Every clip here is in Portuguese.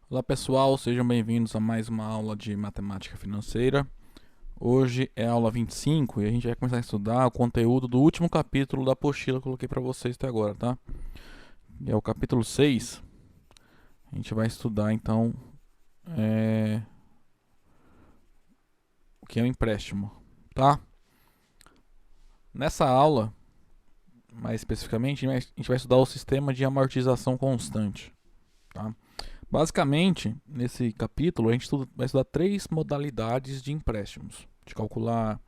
Olá pessoal, sejam bem-vindos a mais uma aula de matemática financeira. Hoje é a aula 25 e a gente vai começar a estudar o conteúdo do último capítulo da apostila que eu coloquei para vocês até agora, tá? É o capítulo 6. A gente vai estudar então o que é um empréstimo, tá? Nessa aula, mais especificamente, a gente vai estudar o sistema de amortização constante, tá? Basicamente, nesse capítulo, a gente vai estudar três modalidades de empréstimos, de calcular,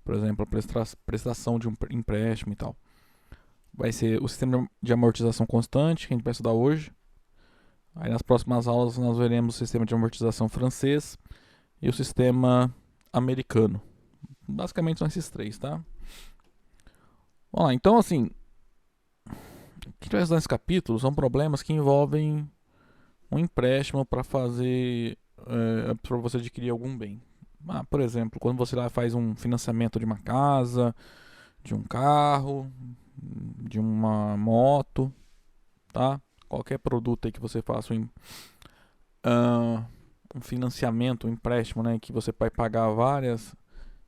por exemplo, a prestação de um empréstimo e tal. Vai ser o sistema de amortização constante, que a gente vai estudar hoje. Aí nas próximas aulas nós veremos o sistema de amortização francês e o sistema americano. Basicamente são esses três, tá? Vamos lá, então assim, o que a gente vai estudar nesse capítulo são problemas que envolvem um empréstimo para fazer, para você adquirir algum bem. Por exemplo, quando você lá faz um financiamento de uma casa, de um carro, de uma moto, tá? Qualquer produto aí que você faça um financiamento, um empréstimo, né? Que você vai pagar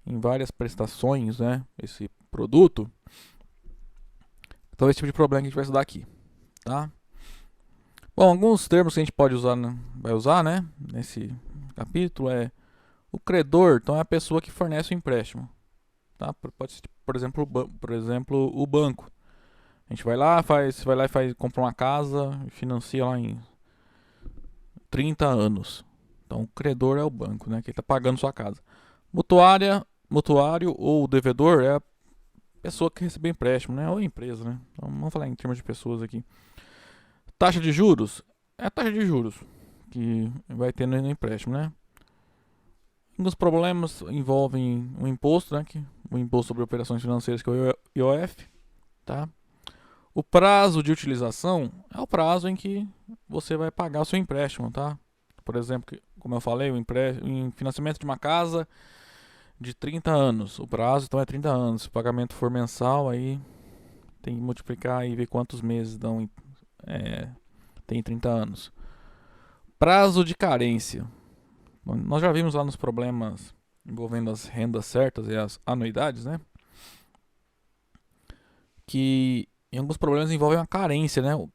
em várias prestações, né? Esse produto. Então esse tipo de problema que a gente vai estudar aqui, tá? Bom, alguns termos que a gente pode usar, vai usar, né? Nesse capítulo é o credor, então é a pessoa que fornece o empréstimo, tá? Pode ser, por exemplo, o banco. A gente vai lá e compra uma casa e financia lá em 30 anos. Então, o credor é o banco, né? Que está pagando sua casa. Mutuário ou devedor é a pessoa que recebeu empréstimo, né? Ou a empresa, né? Então, vamos falar em termos de pessoas aqui. Taxa de juros é a taxa de juros que vai ter no empréstimo, né? Alguns problemas envolvem o imposto, né? O imposto sobre operações financeiras, que é o IOF, tá? O prazo de utilização é o prazo em que você vai pagar o seu empréstimo, tá? Por exemplo, como eu falei, em financiamento de uma casa de 30 anos. O prazo então é 30 anos. Se o pagamento for mensal, aí tem que multiplicar e ver quantos meses tem 30 anos. Prazo de carência. Bom, nós já vimos lá nos problemas envolvendo as rendas certas e as anuidades, né? Que em alguns problemas envolvem a carência, né? O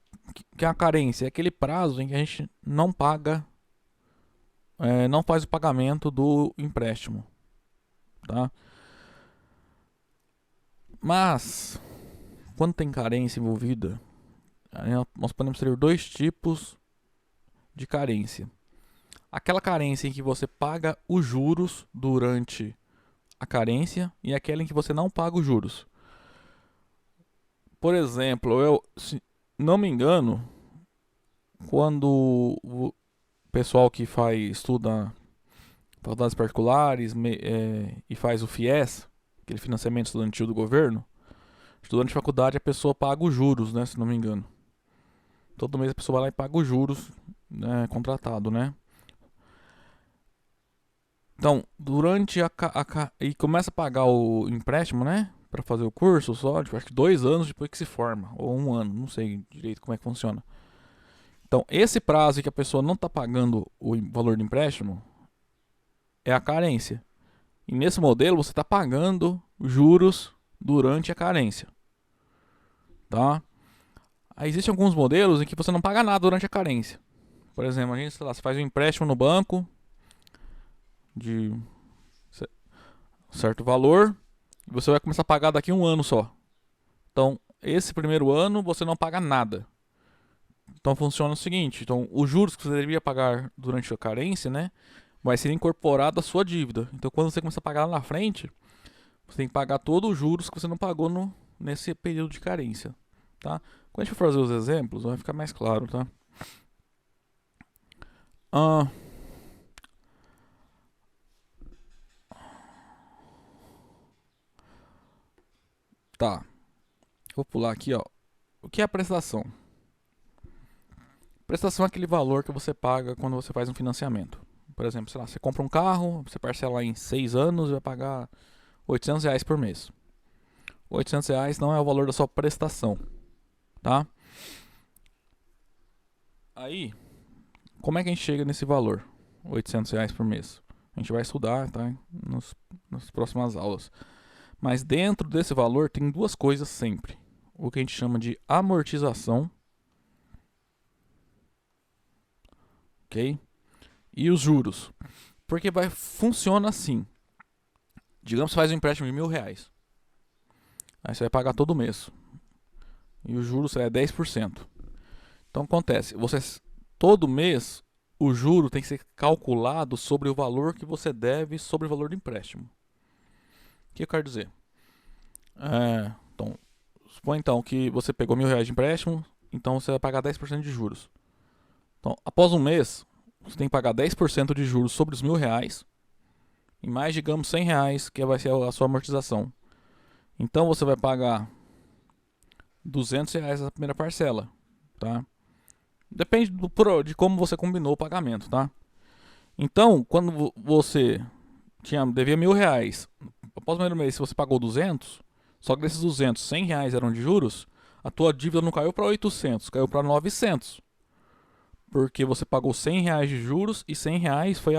que é a carência? É aquele prazo em que a gente não paga, não faz o pagamento do empréstimo, tá? Mas quando tem carência envolvida, nós podemos ter dois tipos de carência. Aquela carência em que você paga os juros durante a carência e aquela em que você não paga os juros. Por exemplo, se não me engano, quando o pessoal que estuda faculdades particulares e faz o FIES, aquele financiamento estudantil do governo, estudante de faculdade a pessoa paga os juros, né, se não me engano. Todo mês a pessoa vai lá e paga os juros, né, contratado, né? Então, durante e começa a pagar o empréstimo, né? Para fazer o curso só, acho que 2 anos depois que se forma, ou um ano, não sei direito como é que funciona. Então, esse prazo em que a pessoa não está pagando o valor do empréstimo é a carência. E nesse modelo você está pagando juros durante a carência, tá? Aí existem alguns modelos em que você não paga nada durante a carência. Por exemplo, a gente, sei lá, você faz um empréstimo no banco de certo valor e você vai começar a pagar daqui a um ano só. Então, esse primeiro ano você não paga nada. Então funciona o seguinte, então os juros que você deveria pagar durante a carência, né, vai ser incorporado à sua dívida. Então quando você começar a pagar lá na frente, você tem que pagar todos os juros que você não pagou nesse período de carência, tá? Quando a gente for fazer os exemplos, vai ficar mais claro, tá? Ah, tá. Vou pular aqui, ó. O que é a prestação? Prestação é aquele valor que você paga quando você faz um financiamento. Por exemplo, sei lá, você compra um carro, você parcela em 6 anos e vai pagar R$ 800 por mês. R$ 800 não é o valor da sua prestação, tá? Aí, Como é que a gente chega nesse valor? R$ 800 por mês. A gente vai estudar, tá? Nas próximas aulas. Mas dentro desse valor tem duas coisas sempre. O que a gente chama de amortização, ok? E os juros. Porque funciona assim. Digamos que você faz um empréstimo de R$ 1.000. Aí você vai pagar todo mês. E o juros é 10%. Então acontece, todo mês o juro tem que ser calculado sobre o valor que você deve sobre o valor do empréstimo. O que eu quero dizer? Supõe então que você pegou R$ 1.000 de empréstimo, então você vai pagar 10% de juros. Então, após um mês, você tem que pagar 10% de juros sobre os R$ 1.000 e mais, digamos, R$ 100, que vai ser a sua amortização. Então você vai pagar R$ 200 na primeira parcela, tá? Depende de como você combinou o pagamento, tá? Então, quando você devia R$ 1.000, após o primeiro mês, se você pagou 200, só que desses 200, R$ 100 eram de juros, a tua dívida não caiu para 800, caiu para 900. Porque você pagou R$ 100 de juros e R$ 100 foi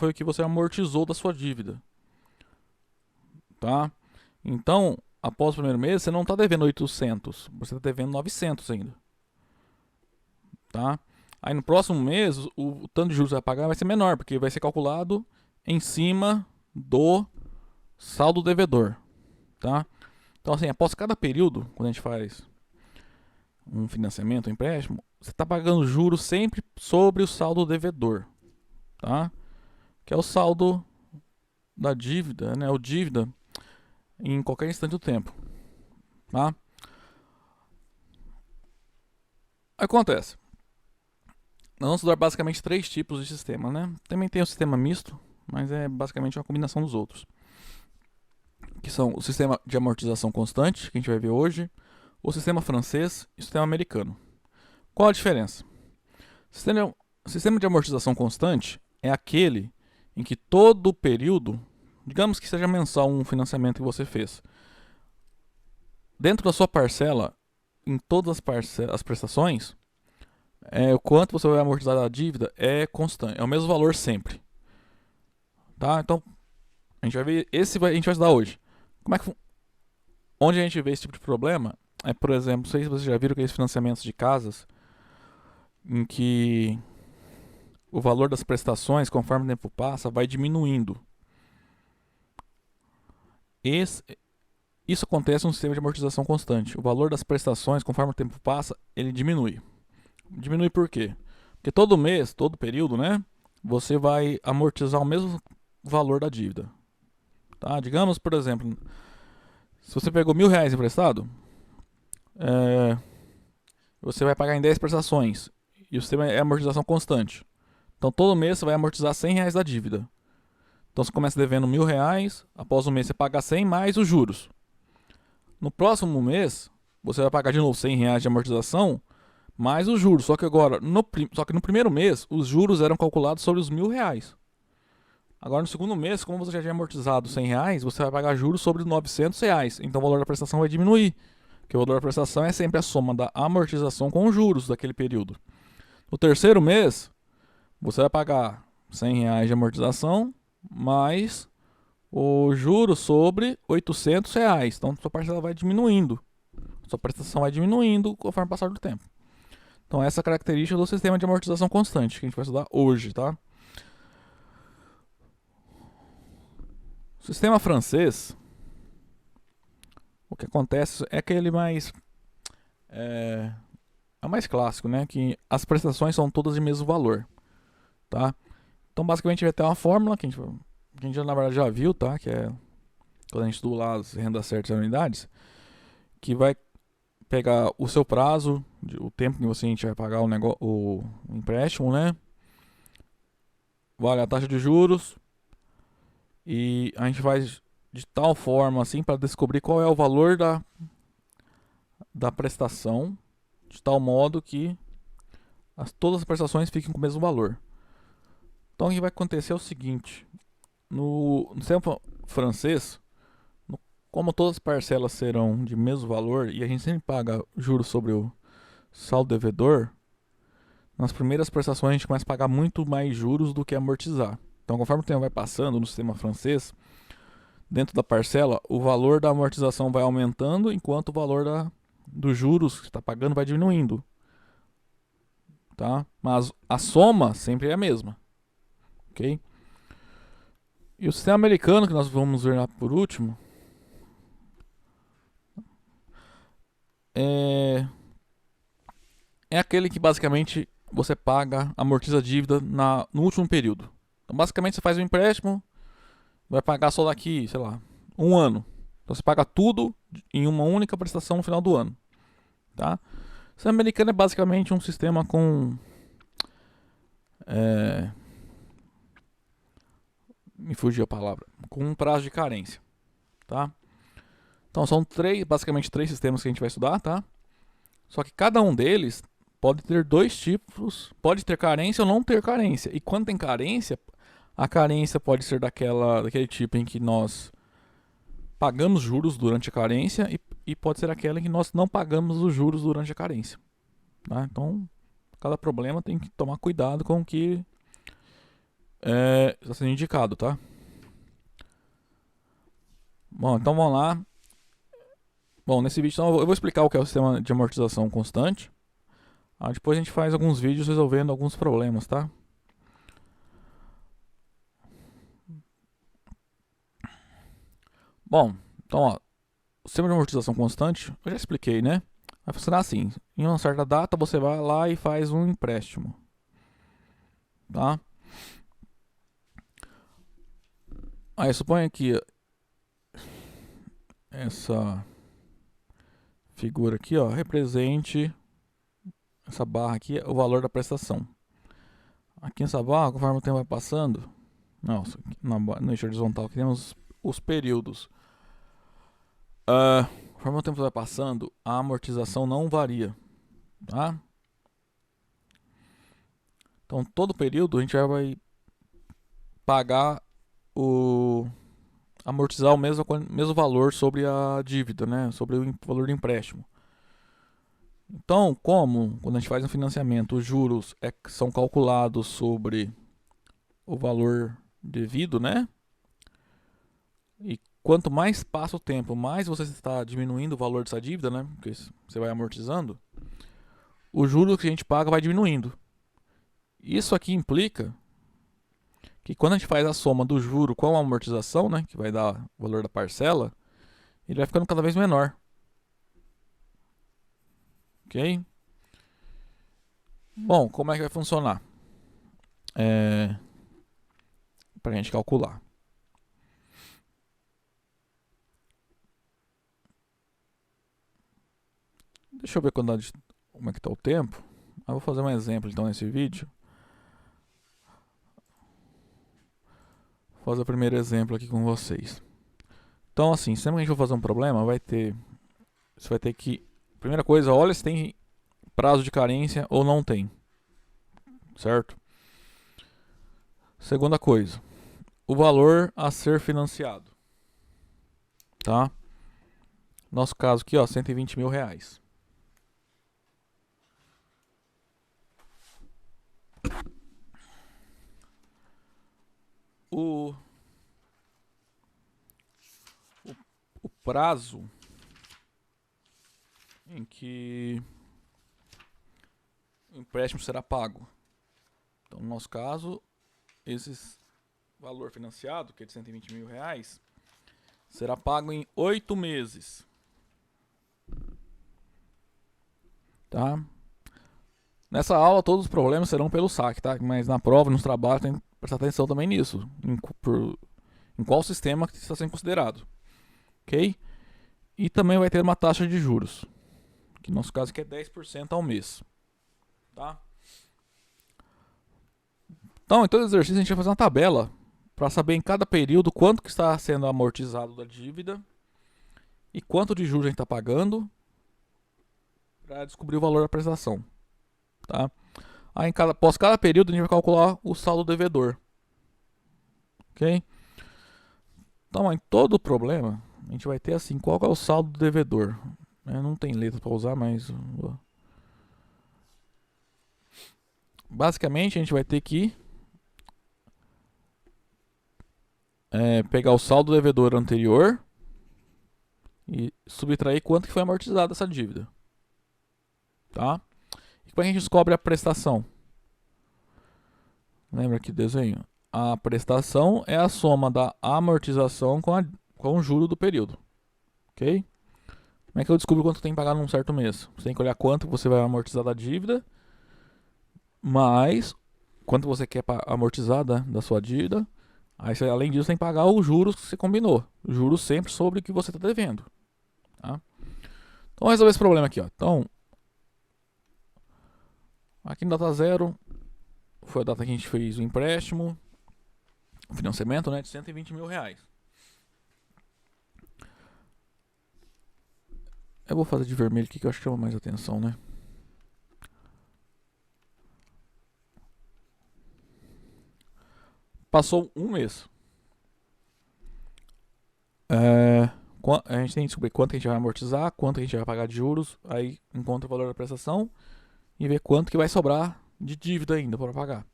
o que você amortizou da sua dívida. Tá? Então, após o primeiro mês, você não está devendo 800, você está devendo 900 ainda. Tá? Aí no próximo mês, o tanto de juros que você vai pagar vai ser menor, porque vai ser calculado em cima do saldo devedor. Tá? Então, assim, após cada período, quando a gente faz um financiamento, um empréstimo, você está pagando juros sempre sobre o saldo devedor, tá? Que é o saldo da dívida, né? O dívida em qualquer instante do tempo, tá? Acontece. Nós vamos estudar basicamente 3 tipos de sistema, né? Também tem o sistema misto, mas é basicamente uma combinação dos outros. Que são o sistema de amortização constante, que a gente vai ver hoje, o sistema francês e o sistema americano. Qual a diferença? O sistema de amortização constante é aquele em que todo período, digamos que seja mensal um financiamento que você fez, dentro da sua parcela, em todas as prestações, o quanto você vai amortizar a dívida é constante, é o mesmo valor sempre. Tá? Então, a gente vai ver, a gente vai estudar hoje. Onde a gente vê esse tipo de problema é, por exemplo, não sei se vocês já viram aqueles financiamentos de casas em que o valor das prestações, conforme o tempo passa, vai diminuindo. Isso acontece no sistema de amortização constante. O valor das prestações, conforme o tempo passa, ele diminui. Diminui por quê? Porque todo mês, todo período, né, você vai amortizar o mesmo valor da dívida. Tá? Digamos, por exemplo, se você pegou R$ 1.000 emprestado, você vai pagar em 10 prestações. E o sistema é amortização constante. Então todo mês você vai amortizar R$ 100 da dívida. Então você começa devendo R$ 1.000, após um mês você paga 100 mais os juros. No próximo mês, você vai pagar de novo R$ 100 de amortização, mais os juros. Só que no primeiro mês, os juros eram calculados sobre os R$ 1.000. Agora no segundo mês, como você já tinha amortizado R$ 100, você vai pagar juros sobre os R$ 900. Então o valor da prestação vai diminuir. Porque o valor da prestação é sempre a soma da amortização com os juros daquele período. No terceiro mês, você vai pagar R$ 100 de amortização, mais o juro sobre R$ 800. Então sua parcela vai diminuindo. Sua prestação vai diminuindo conforme o passar do tempo. Então essa é a característica do sistema de amortização constante que a gente vai estudar hoje, tá? O sistema francês, o que acontece é aquele mais é o mais clássico, né? Que as prestações são todas de mesmo valor, tá? Então basicamente vai ter uma fórmula que a gente já, na verdade já viu, tá? Que é quando a gente estuda lá as rendas certas e unidades, que vai pegar o seu prazo, o tempo que a gente vai pagar o empréstimo, né? Vale a taxa de juros, e a gente faz de tal forma assim para descobrir qual é o valor da prestação, de tal modo que todas as prestações fiquem com o mesmo valor. Então o que vai acontecer é o seguinte: no sistema francês, como todas as parcelas serão de mesmo valor e a gente sempre paga juros sobre o saldo devedor, nas primeiras prestações a gente começa a pagar muito mais juros do que amortizar. Então, conforme o tempo vai passando no sistema francês, dentro da parcela, o valor da amortização vai aumentando, enquanto o valor dos juros que você está pagando vai diminuindo. Tá? Mas a soma sempre é a mesma. Ok? E o sistema americano, que nós vamos ver lá por último, é aquele que basicamente você paga, amortiza a dívida no último período. Então, basicamente, você faz um empréstimo, vai pagar só daqui, sei lá, um ano. Então, você paga tudo em uma única prestação no final do ano. Tá? O sistema americano é basicamente um sistema com... me fugiu a palavra. Com um prazo de carência. Tá? Então, são basicamente três sistemas que a gente vai estudar, tá? Só que cada um deles pode ter dois tipos, pode ter carência ou não ter carência. E quando tem carência, a carência pode ser daquele tipo em que nós pagamos juros durante a carência e pode ser aquela em que nós não pagamos os juros durante a carência. Tá? Então, cada problema tem que tomar cuidado com o que está sendo indicado, tá? Bom, então vamos lá. Bom, nesse vídeo então, eu vou explicar o que é o sistema de amortização constante. Depois a gente faz alguns vídeos resolvendo alguns problemas, tá? Bom, então ó, o sistema de amortização constante, eu já expliquei, né? Vai funcionar assim, em uma certa data você vai lá e faz um empréstimo, tá? Aí suponha que essa figura aqui, ó, represente essa barra aqui, o valor da prestação. Aqui nessa barra, conforme o tempo vai passando, no eixo horizontal aqui temos os períodos. Conforme o tempo vai passando, a amortização não varia, tá? Então, todo período a gente vai pagar amortizar o mesmo valor sobre a dívida, né? Sobre o valor do empréstimo. Então, quando a gente faz um financiamento, os juros são calculados sobre o valor devido, né? E quanto mais passa o tempo, mais você está diminuindo o valor dessa dívida, né? Porque você vai amortizando, o juro que a gente paga vai diminuindo. Isso aqui implica que quando a gente faz a soma do juro com a amortização, né, que vai dar o valor da parcela, ele vai ficando cada vez menor. Ok? Bom, como é que vai funcionar? Para a gente calcular. Deixa eu ver como é que está o tempo. Eu vou fazer um exemplo então nesse vídeo. Vou fazer o primeiro exemplo aqui com vocês. Então, assim, sempre que a gente for fazer um problema, você vai ter que... Primeira coisa, olha se tem prazo de carência ou não tem. Certo? Segunda coisa, o valor a ser financiado. Tá? Nosso caso aqui, ó, 120 mil reais. O prazo em que o empréstimo será pago. Então, no nosso caso, esse valor financiado, que é de 120 mil reais, será pago em 8 meses. Tá? Nessa aula, todos os problemas serão pelo saque, tá? Mas na prova, nos trabalhos, tem que prestar atenção também nisso. Em qual sistema que está sendo considerado. Ok? E também vai ter uma taxa de juros, que no nosso caso aqui é 10% ao mês. Tá? Então, em todo exercício a gente vai fazer uma tabela para saber em cada período quanto que está sendo amortizado da dívida e quanto de juros a gente está pagando para descobrir o valor da prestação. Tá? Aí, após cada período, a gente vai calcular o saldo devedor. Ok? Então, em todo problema, a gente vai ter assim, qual é o saldo do devedor? Não tem letra para usar, mas... basicamente a gente vai ter que pegar o saldo devedor anterior e subtrair quanto que foi amortizado essa dívida. Tá? E como é que a gente descobre a prestação? Lembra aqui do desenho? A prestação é a soma da amortização com o juro do período. Ok? Como é que eu descubro quanto tem que pagar num certo mês? Você tem que olhar quanto você vai amortizar da dívida, mais quanto você quer amortizar da sua dívida. Aí, além disso, tem que pagar os juros que você combinou. Juros sempre sobre o que você está devendo. Tá? Então, vamos resolver esse problema aqui. Ó. Então, aqui no data zero, foi a data que a gente fez o empréstimo, o financiamento, né, de 120 mil reais. Eu vou fazer de vermelho aqui que eu acho que chama mais atenção, né? Passou um mês. A gente tem que descobrir quanto a gente vai amortizar, quanto a gente vai pagar de juros, aí encontra o valor da prestação e ver quanto que vai sobrar de dívida ainda para pagar.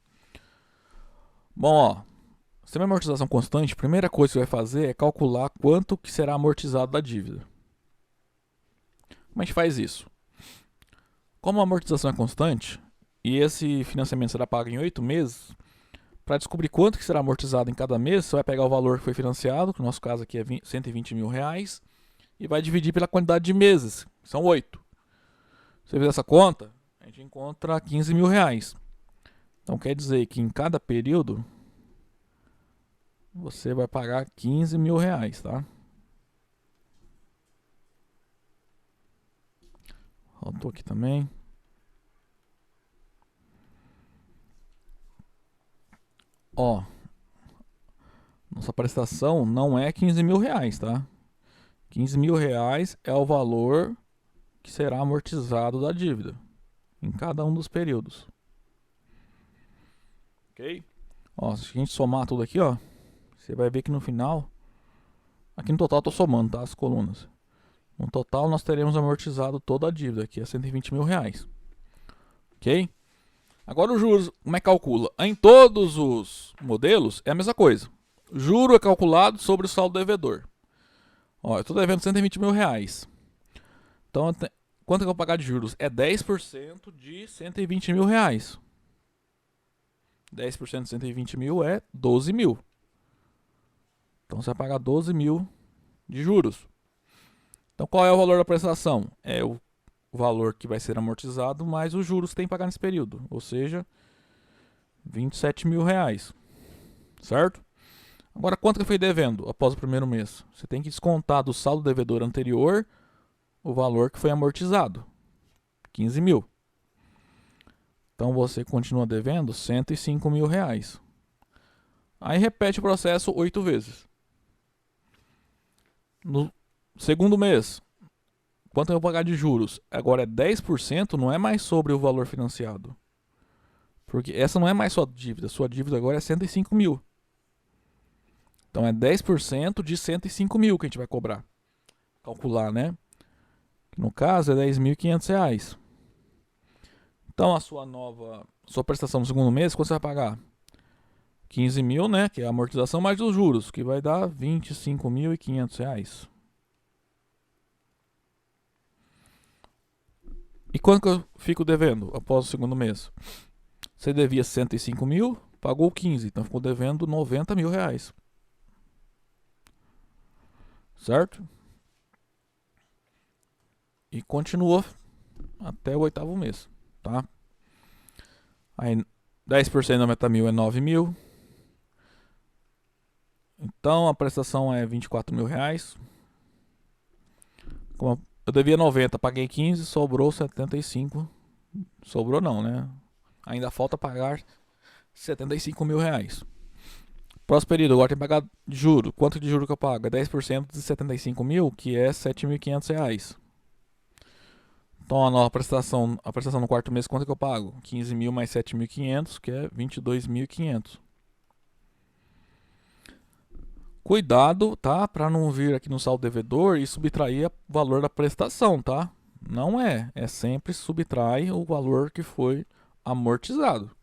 Bom, ó, se tem uma amortização constante, a primeira coisa que você vai fazer é calcular quanto que será amortizado da dívida. Como a gente faz isso? Como a amortização é constante e esse financiamento será pago em 8 meses, para descobrir quanto que será amortizado em cada mês, você vai pegar o valor que foi financiado, que no nosso caso aqui é 120 mil reais, e vai dividir pela quantidade de meses, que são 8. Se você fizer essa conta, a gente encontra 15 mil reais. Então quer dizer que em cada período você vai pagar 15 mil reais, tá? Faltou aqui também. Ó, nossa prestação não é 15 mil reais, tá? 15 mil reais é o valor que será amortizado da dívida em cada um dos períodos. Ok? Ó, se a gente somar tudo aqui, ó, você vai ver que no final, aqui no total eu tô somando, tá? As colunas. No total nós teremos amortizado toda a dívida, que é 120 mil reais. Ok? Agora os juros, como é que calcula? Em todos os modelos é a mesma coisa. O juro é calculado sobre o saldo devedor. Ó, eu estou devendo 120 mil reais. Então, quanto que eu vou pagar de juros? É 10% de 120 mil reais. 10% de 120 mil é 12 mil. Então, você vai pagar 12 mil de juros. Então, qual é o valor da prestação? É o valor que vai ser amortizado mais os juros que tem que pagar nesse período. Ou seja, 27 mil reais. Certo? Agora, quanto que eu fui devendo após o primeiro mês? Você tem que descontar do saldo devedor anterior o valor que foi amortizado, 15 mil. Então, você continua devendo 105 mil reais. Aí, repete o processo 8 vezes. No segundo mês, quanto eu vou pagar de juros? Agora é 10%, não é mais sobre o valor financiado. Porque essa não é mais sua dívida. Sua dívida agora é 105 mil. Então é 10% de 105 mil que a gente vai cobrar. Calcular, né? No caso é 10.500 reais. Então a sua prestação no segundo mês, quanto você vai pagar? 15 mil, né? Que é a amortização mais os juros, que vai dar 25.500 reais. E quanto que eu fico devendo após o segundo mês? Você devia 105 mil, pagou 15, então ficou devendo 90 mil reais. Certo? E continua até o 8º mês, tá? Aí 10% de 90 mil é 9 mil. Então a prestação é 24 mil reais. Como eu devia 90, paguei 15, sobrou 75. Sobrou não, né? Ainda falta pagar 75 mil reais. Próximo período, agora tem que pagar de juro. Quanto de juro que eu pago? É 10% de 75 mil, que é 7.500 reais. Então a nova prestação no quarto mês, quanto que eu pago? 15 mil mais 7.500, que é 22.500. Cuidado, tá? Para não vir aqui no saldo devedor e subtrair o valor da prestação, tá? Não é. É sempre subtrai o valor que foi amortizado.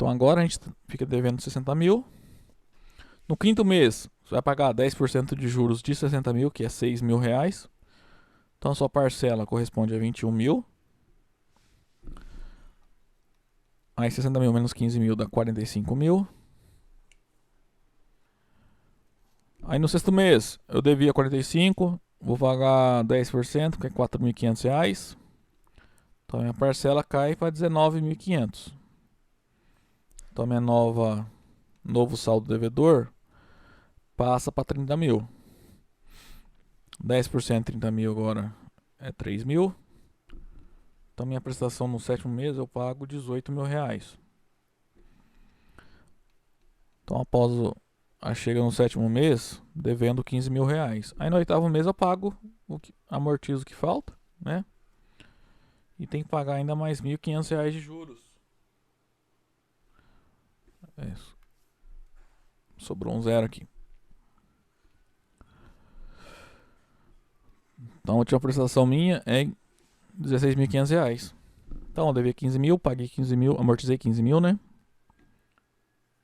Então agora a gente fica devendo 60 mil. No quinto mês, você vai pagar 10% de juros de 60 mil, que é 6 mil reais. Então a sua parcela corresponde a 21 mil. Aí 60 mil menos 15 mil dá 45 mil. Aí no sexto mês eu devia 45, vou pagar 10%, que é 4.500 reais. Então minha parcela cai para 19.500. Então minha novo saldo devedor passa para 30 mil. 10% de 30 mil agora é 3 mil. Então minha prestação no sétimo mês eu pago 18 mil reais. Então após chega no sétimo mês devendo 15 mil reais. Aí no oitavo mês eu pago amortizo o que falta, né? E tem que pagar ainda mais 1.500 reais de juros. Sobrou um zero aqui. Então a última prestação minha é 16.500 reais. Então eu devia 15 mil, paguei 15 mil, amortizei 15 mil, né?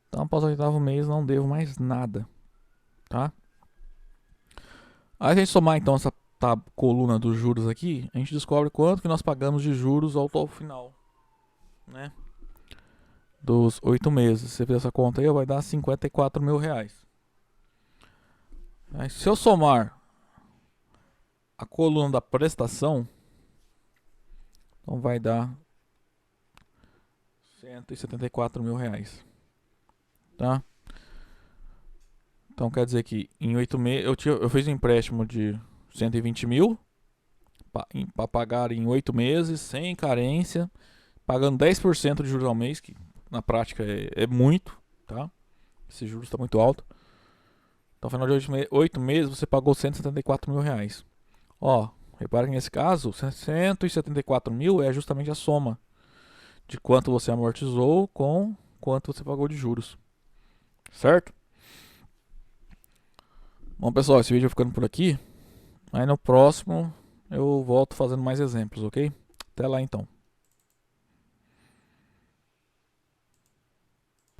Então após o oitavo mês não devo mais nada, tá? Aí a gente somar então essa coluna dos juros aqui, a gente descobre quanto que nós pagamos de juros ao final, né? Dos 8 meses. Se você fizer essa conta aí, vai dar 54 mil reais. Aí, se eu somar a coluna da prestação, então vai dar 174 mil reais, tá? Então quer dizer que em 8 meses eu fiz um empréstimo de 120 mil para pagar em 8 meses, sem carência, pagando 10% de juros ao mês, que na prática é muito, tá? Esse juros está muito alto. Então no final de 8 meses você pagou 174 mil reais. Ó, repara que nesse caso, 174 mil é justamente a soma de quanto você amortizou com quanto você pagou de juros. Certo? Bom, pessoal, esse vídeo vai ficando por aqui. Aí no próximo eu volto fazendo mais exemplos, ok? Até lá então.